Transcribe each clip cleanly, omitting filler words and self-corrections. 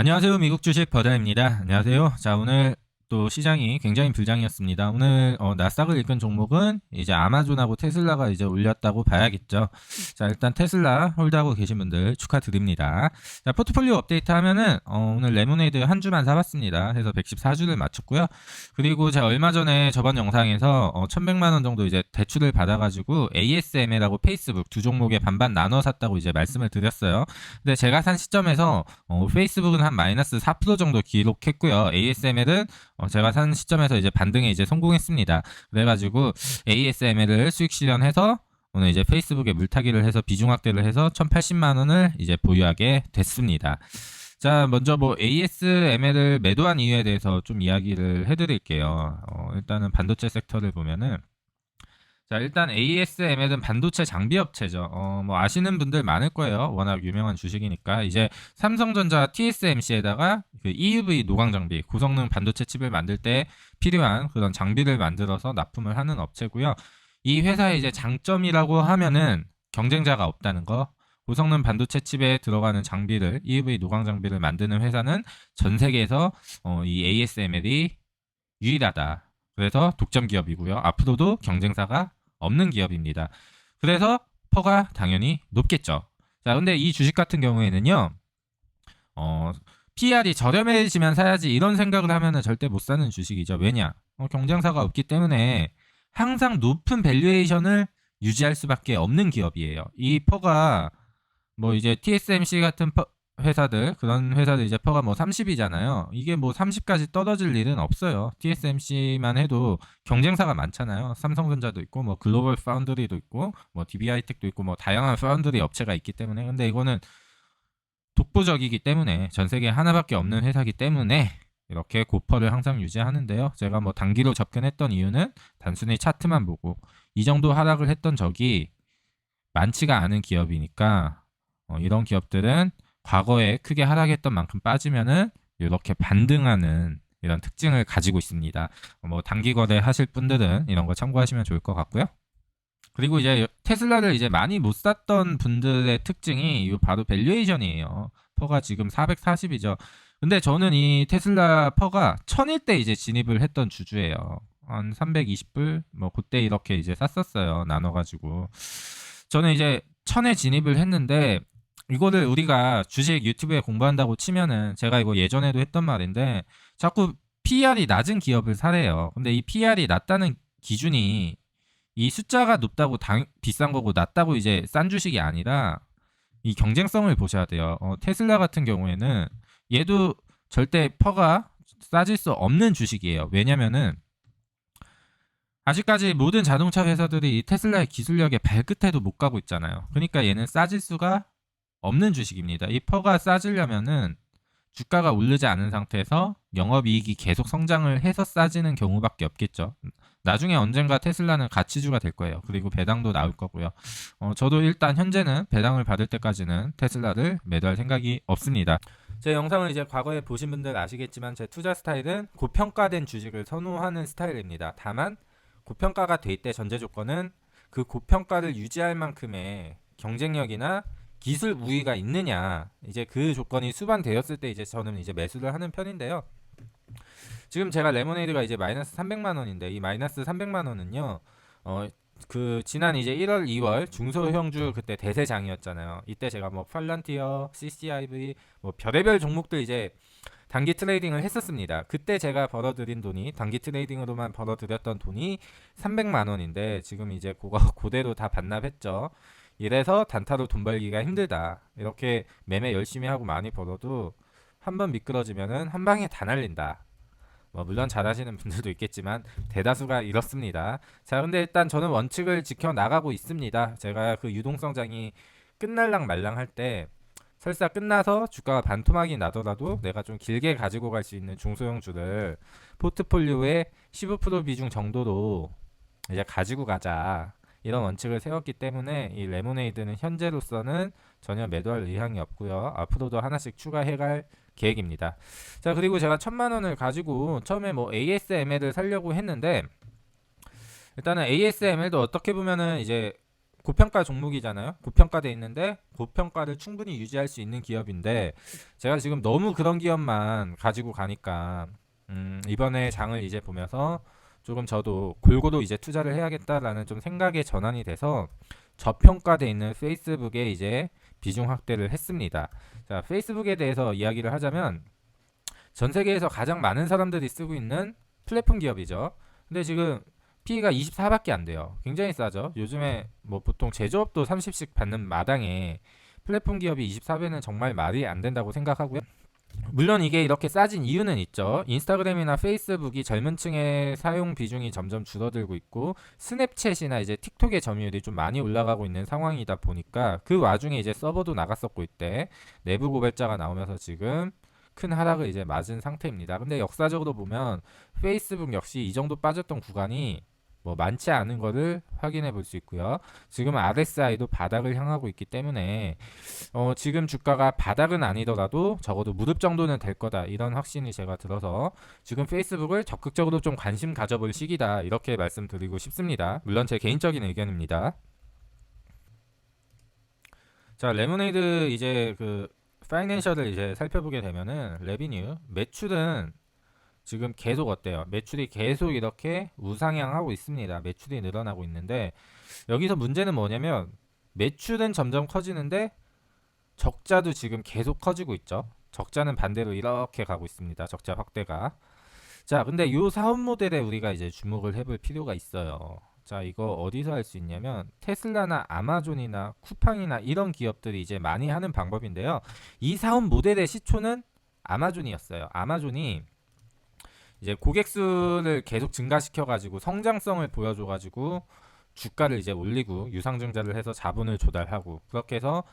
안녕하세요. 미국 주식 버자입니다. 안녕하세요. 자, 오늘 또 시장이 굉장히 불장이었습니다. 오늘 나스닥을 이끈 종목은 이제 아마존하고 테슬라가 이제 올렸다고 봐야겠죠. 자, 일단 테슬라 홀드하고 계신 분들 축하드립니다. 자, 포트폴리오 업데이트 하면은 오늘 레모네이드 한 주만 사봤습니다. 해서 114주를 맞췄고요. 그리고 제가 얼마 전에 저번 영상에서 1100만 원 정도 이제 대출을 받아가지고 ASML하고 페이스북 두 종목에 반반 나눠 샀다고 이제 말씀을 드렸어요. 근데 제가 산 시점에서 페이스북은 한 마이너스 4% 정도 기록했고요. ASML은 제가 산 시점에서 이제 반등에 이제 성공했습니다. 그래가지고 ASML을 수익 실현해서 오늘 이제 페이스북에 물타기를 해서 비중 확대를 해서 1080만 원을 이제 보유하게 됐습니다. 자, 먼저 뭐 ASML을 매도한 이유에 대해서 좀 이야기를 해드릴게요. 일단은 반도체 섹터를 보면은 자, 일단 ASML은 반도체 장비 업체죠. 뭐 아시는 분들 많을 거예요. 워낙 유명한 주식이니까. 이제 삼성전자 TSMC에다가 그 EUV 노광 장비, 고성능 반도체 칩을 만들 때 필요한 그런 장비를 만들어서 납품을 하는 업체고요. 이 회사의 이제 장점이라고 하면은 경쟁자가 없다는 거. 고성능 반도체 칩에 들어가는 장비를 EUV 노광 장비를 만드는 회사는 전 세계에서 이 ASML이 유일하다. 그래서 독점 기업이고요. 앞으로도 경쟁사가 없는 기업입니다. 그래서 퍼가 당연히 높겠죠. 자, 근데 이 주식 같은 경우에는요, PR이 저렴해지면 사야지 이런 생각을 하면은 절대 못 사는 주식이죠. 왜냐? 경쟁사가 없기 때문에 항상 높은 밸류에이션을 유지할 수밖에 없는 기업이에요. 이 퍼가 뭐 이제 TSMC 같은 회사들 그런 회사들 이제 퍼가 뭐 30이잖아요. 이게 뭐 30까지 떨어질 일은 없어요. TSMC만 해도 경쟁사가 많잖아요. 삼성전자도 있고 뭐 글로벌 파운드리도 있고 뭐 DB하이텍도 있고 뭐 다양한 파운드리 업체가 있기 때문에 근데 이거는 독보적이기 때문에 전 세계에 하나밖에 없는 회사이기 때문에 이렇게 고퍼를 항상 유지하는데요. 제가 뭐 단기로 접근했던 이유는 단순히 차트만 보고 이 정도 하락을 했던 적이 많지가 않은 기업이니까 이런 기업들은 과거에 크게 하락했던 만큼 빠지면은 이렇게 반등하는 이런 특징을 가지고 있습니다. 뭐 단기 거래 하실 분들은 이런 거 참고하시면 좋을 것 같고요. 그리고 이제 테슬라를 이제 많이 못 샀던 분들의 특징이 바로 밸류에이션이에요. 퍼가 지금 440이죠. 근데 저는 이 테슬라 퍼가 1000일 때 이제 진입을 했던 주주예요. 한 320불 뭐 그때 이렇게 이제 샀었어요. 나눠가지고 저는 이제 1000에 진입을 했는데 이거를 우리가 주식 유튜브에 공부한다고 치면은 제가 이거 예전에도 했던 말인데 자꾸 PER이 낮은 기업을 사래요. 근데 이 PER이 낮다는 기준이 이 숫자가 높다고 비싼 거고 낮다고 이제 싼 주식이 아니라 이 경쟁성을 보셔야 돼요. 테슬라 같은 경우에는 얘도 절대 퍼가 싸질 수 없는 주식이에요. 왜냐면은 아직까지 모든 자동차 회사들이 이 테슬라의 기술력의 발끝에도 못 가고 있잖아요. 그러니까 얘는 싸질 수가 없는 주식입니다. 이 퍼가 싸지려면은 주가가 오르지 않은 상태에서 영업이익이 계속 성장을 해서 싸지는 경우밖에 없겠죠. 나중에 언젠가 테슬라는 가치주가 될 거예요. 그리고 배당도 나올 거고요. 저도 일단 현재는 배당을 받을 때까지는 테슬라를 매도할 생각이 없습니다. 제 영상을 이제 과거에 보신 분들 아시겠지만 제 투자 스타일은 고평가된 주식을 선호하는 스타일입니다. 다만 고평가가 돼 있대 전제 조건은 그 고평가를 유지할 만큼의 경쟁력이나 기술 우위가 있느냐 이제 그 조건이 수반되었을 때 이제 저는 이제 매수를 하는 편인데요. 지금 제가 레모네이드가 이제 마이너스 300만 원인데 이 마이너스 300만 원은요. 그 지난 이제 1월, 2월 중소형주 그때 대세장이었잖아요. 이때 제가 뭐 팔란티어, CCIV 뭐 별의별 종목들 이제 단기 트레이딩을 했었습니다. 그때 제가 벌어들인 돈이 단기 트레이딩으로만 벌어들였던 돈이 300만 원인데 지금 이제 그거 그대로 다 반납했죠. 이래서 단타로 돈 벌기가 힘들다. 이렇게 매매 열심히 하고 많이 벌어도 한 번 미끄러지면은 한 방에 다 날린다. 뭐 물론 잘하시는 분들도 있겠지만 대다수가 이렇습니다. 자, 근데 일단 저는 원칙을 지켜 나가고 있습니다. 제가 그 유동성장이 끝날랑 말랑 할 때 설사 끝나서 주가가 반토막이 나더라도 내가 좀 길게 가지고 갈 수 있는 중소형주를 포트폴리오의 15% 비중 정도로 이제 가지고 가자. 이런 원칙을 세웠기 때문에 이 레모네이드는 현재로서는 전혀 매도할 의향이 없고요. 앞으로도 하나씩 추가해갈 계획입니다. 자, 그리고 제가 1000만 원을 가지고 처음에 뭐 ASML을 살려고 했는데 일단은 ASML도 어떻게 보면은 이제 고평가 종목이잖아요. 고평가돼 있는데 고평가를 충분히 유지할 수 있는 기업인데 제가 지금 너무 그런 기업만 가지고 가니까 이번에 장을 이제 보면서 조금 저도 골고루 이제 투자를 해야겠다라는 좀 생각의 전환이 돼서 저평가돼 있는 페이스북에 이제 비중 확대를 했습니다. 자, 페이스북에 대해서 이야기를 하자면 전 세계에서 가장 많은 사람들이 쓰고 있는 플랫폼 기업이죠. 근데 지금 P가 24밖에 안 돼요. 굉장히 싸죠. 요즘에 뭐 보통 제조업도 30씩 받는 마당에 플랫폼 기업이 24배는 정말 말이 안 된다고 생각하고요. 물론 이게 이렇게 싸진 이유는 있죠. 인스타그램이나 페이스북이 젊은 층의 사용 비중이 점점 줄어들고 있고 스냅챗이나 이제 틱톡의 점유율이 좀 많이 올라가고 있는 상황이다 보니까 그 와중에 이제 서버도 나갔었고 있대. 내부 고발자가 나오면서 지금 큰 하락을 이제 맞은 상태입니다. 근데 역사적으로 보면 페이스북 역시 이 정도 빠졌던 구간이 뭐 많지 않은 거를 확인해 볼 수 있고요. 지금 RSI도 바닥을 향하고 있기 때문에 지금 주가가 바닥은 아니더라도 적어도 무릎 정도는 될 거다 이런 확신이 제가 들어서 지금 페이스북을 적극적으로 좀 관심 가져볼 시기다 이렇게 말씀드리고 싶습니다. 물론 제 개인적인 의견입니다. 자, 레모네이드 이제 그 파이낸셜을 이제 살펴보게 되면은 레비뉴 매출은 지금 계속 어때요? 매출이 계속 이렇게 우상향하고 있습니다. 매출이 늘어나고 있는데 여기서 문제는 뭐냐면 매출은 점점 커지는데 적자도 지금 계속 커지고 있죠. 적자는 반대로 이렇게 가고 있습니다. 적자 확대가. 자, 근데 이 사업 모델에 우리가 이제 주목을 해볼 필요가 있어요. 자, 이거 어디서 할 수 있냐면 테슬라나 아마존이나 쿠팡이나 이런 기업들이 이제 많이 하는 방법인데요. 이 사업 모델의 시초는 아마존이었어요. 아마존이 이제 고객 수를 계속 증가시켜 가지고 성장성을 보여줘 가지고 주가를 이제 올리고 유상증자를 해서 자본을 조달하고 그렇게 해서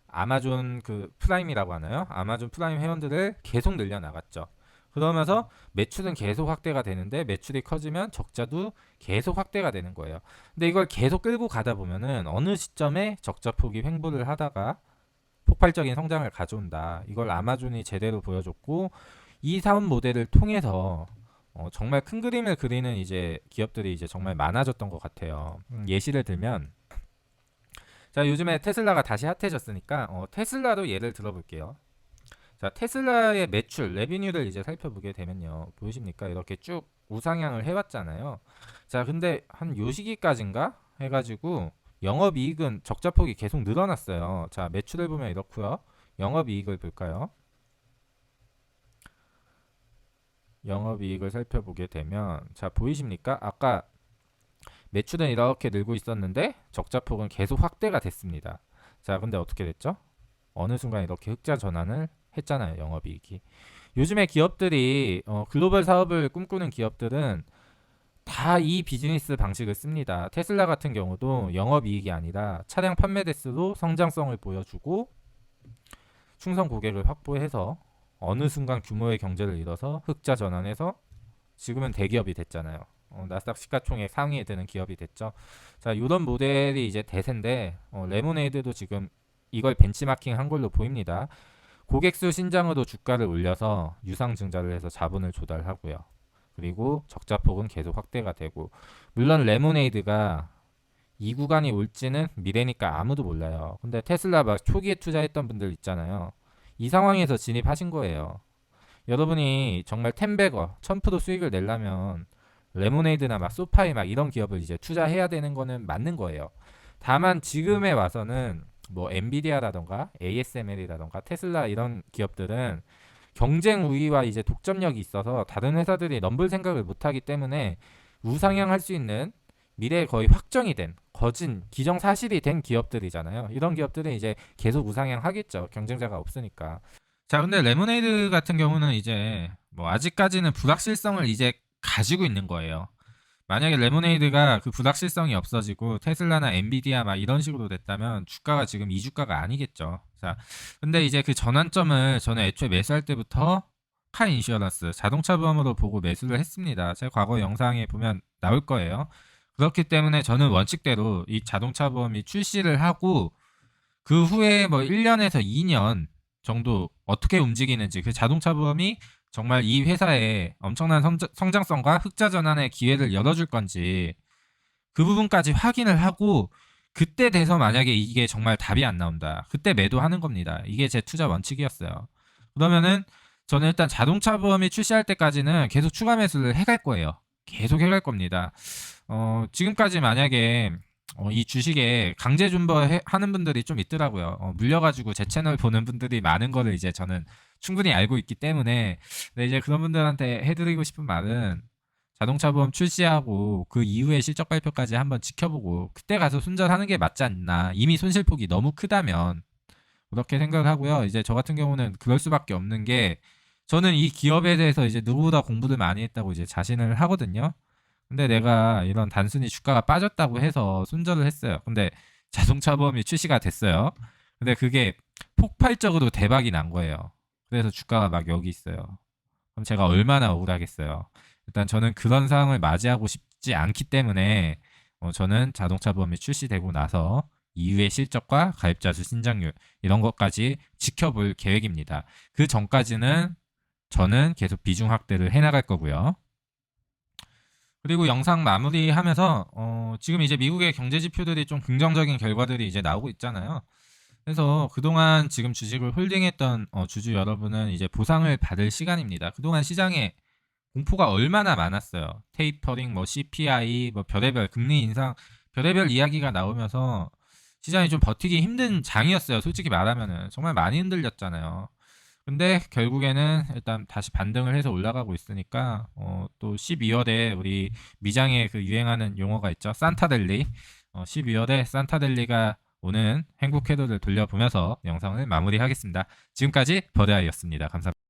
아마존 그 프라임이라고 하나요? 아마존 프라임 회원들을 계속 늘려 나갔죠. 그러면서 매출은 계속 확대가 되는데 매출이 커지면 적자도 계속 확대가 되는 거예요. 근데 이걸 계속 끌고 가다 보면은 어느 시점에 적자 폭이 횡보를 하다가 폭발적인 성장을 가져온다. 이걸 아마존이 제대로 보여줬고 이 사업 모델을 통해서 정말 큰 그림을 그리는 이제 기업들이 이제 정말 많아졌던 것 같아요. 예시를 들면 자, 요즘에 테슬라가 다시 핫해졌으니까 테슬라로 예를 들어볼게요. 자, 테슬라의 매출, 레비뉴를 이제 살펴보게 되면요. 보이십니까? 이렇게 쭉 우상향을 해왔잖아요. 자, 근데 한 요 시기까지인가 해가지고 영업이익은 적자폭이 계속 늘어났어요. 자, 매출을 보면 이렇고요. 영업이익을 볼까요? 영업이익을 살펴보게 되면 자, 보이십니까? 아까 매출은 이렇게 늘고 있었는데 적자폭은 계속 확대가 됐습니다. 자, 근데 어떻게 됐죠? 어느 순간 이렇게 흑자 전환을 했잖아요. 영업이익이. 요즘에 기업들이 글로벌 사업을 꿈꾸는 기업들은 다 이 비즈니스 방식을 씁니다. 테슬라 같은 경우도 영업이익이 아니라 차량 판매 대수로 성장성을 보여주고 충성 고객을 확보해서 어느 순간 규모의 경제를 이뤄서 흑자 전환해서 지금은 대기업이 됐잖아요. 나스닥 시가총액 상위에 드는 기업이 됐죠. 자, 이런 모델이 이제 대세인데 레모네이드도 지금 이걸 벤치마킹 한 걸로 보입니다. 고객수 신장으로 주가를 올려서 유상증자를 해서 자본을 조달하고요. 그리고 적자폭은 계속 확대가 되고 물론 레모네이드가 이 구간이 올지는 미래니까 아무도 몰라요. 근데 테슬라 막 초기에 투자했던 분들 있잖아요. 이 상황에서 진입하신 거예요. 여러분이 정말 10배거, 1000% 수익을 내려면 레모네이드나 막 소파이 막 이런 기업을 이제 투자해야 되는 거는 맞는 거예요. 다만 지금에 와서는 뭐 엔비디아라던가 ASML이라던가 테슬라 이런 기업들은 경쟁 우위와 이제 독점력이 있어서 다른 회사들이 넘볼 생각을 못 하기 때문에 우상향할 수 있는 미래에 거의 확정이 된 거진 기정사실이 된 기업들이잖아요. 이런 기업들은 이제 계속 우상향하겠죠. 경쟁자가 없으니까. 자, 근데 레모네이드 같은 경우는 이제 뭐 아직까지는 불확실성을 이제 가지고 있는 거예요. 만약에 레모네이드가 그 불확실성이 없어지고 테슬라나 엔비디아 막 이런 식으로 됐다면 주가가 지금 이 주가가 아니겠죠. 자, 근데 이제 그 전환점을 저는 애초에 매수할 때부터 카 인슈어런스 자동차 보험으로 보고 매수를 했습니다. 제 과거 영상에 보면 나올 거예요. 그렇기 때문에 저는 원칙대로 이 자동차 보험이 출시를 하고 그 후에 뭐 1년에서 2년 정도 어떻게 움직이는지 그 자동차 보험이 정말 이 회사에 엄청난 성장성과 흑자 전환의 기회를 열어줄 건지 그 부분까지 확인을 하고 그때 돼서 만약에 이게 정말 답이 안 나온다. 그때 매도하는 겁니다. 이게 제 투자 원칙이었어요. 그러면은 저는 일단 자동차 보험이 출시할 때까지는 계속 추가 매수를 해갈 거예요. 계속 해갈 겁니다. 지금까지 만약에 이 주식에 강제 하는 분들이 좀 있더라고요. 물려가지고 제 채널 보는 분들이 많은 거를 이제 저는 충분히 알고 있기 때문에, 근데 이제 그런 분들한테 해드리고 싶은 말은 자동차 보험 출시하고 그 이후에 실적 발표까지 한번 지켜보고 그때 가서 손절하는 게 맞지 않나. 이미 손실폭이 너무 크다면 그렇게 생각을 하고요. 이제 저 같은 경우는 그럴 수밖에 없는 게, 저는 이 기업에 대해서 이제 누구보다 공부를 많이 했다고 이제 자신을 하거든요. 근데 내가 이런 단순히 주가가 빠졌다고 해서 손절을 했어요. 근데 자동차 보험이 출시가 됐어요. 근데 그게 폭발적으로 대박이 난 거예요. 그래서 주가가 막 여기 있어요. 그럼 제가 얼마나 억울하겠어요. 일단 저는 그런 상황을 맞이하고 싶지 않기 때문에 저는 자동차 보험이 출시되고 나서 이후의 실적과 가입자 수 신장률 이런 것까지 지켜볼 계획입니다. 그 전까지는 저는 계속 비중 확대를 해나갈 거고요. 그리고 영상 마무리하면서 지금 이제 미국의 경제 지표들이 좀 긍정적인 결과들이 이제 나오고 있잖아요. 그래서 그동안 지금 주식을 홀딩했던 주주 여러분은 이제 보상을 받을 시간입니다. 그동안 시장에 공포가 얼마나 많았어요. 테이퍼링, 뭐 CPI, 뭐 별의별 금리 인상, 별의별 이야기가 나오면서 시장이 좀 버티기 힘든 장이었어요. 솔직히 말하면은 정말 많이 흔들렸잖아요. 근데 결국에는 일단 다시 반등을 해서 올라가고 있으니까 또 12월에 우리 미장에 그 유행하는 용어가 있죠. 산타델리. 12월에 산타델리가 오는 행복 회로를 돌려보면서 영상을 마무리하겠습니다. 지금까지 버드아이였습니다. 감사합니다.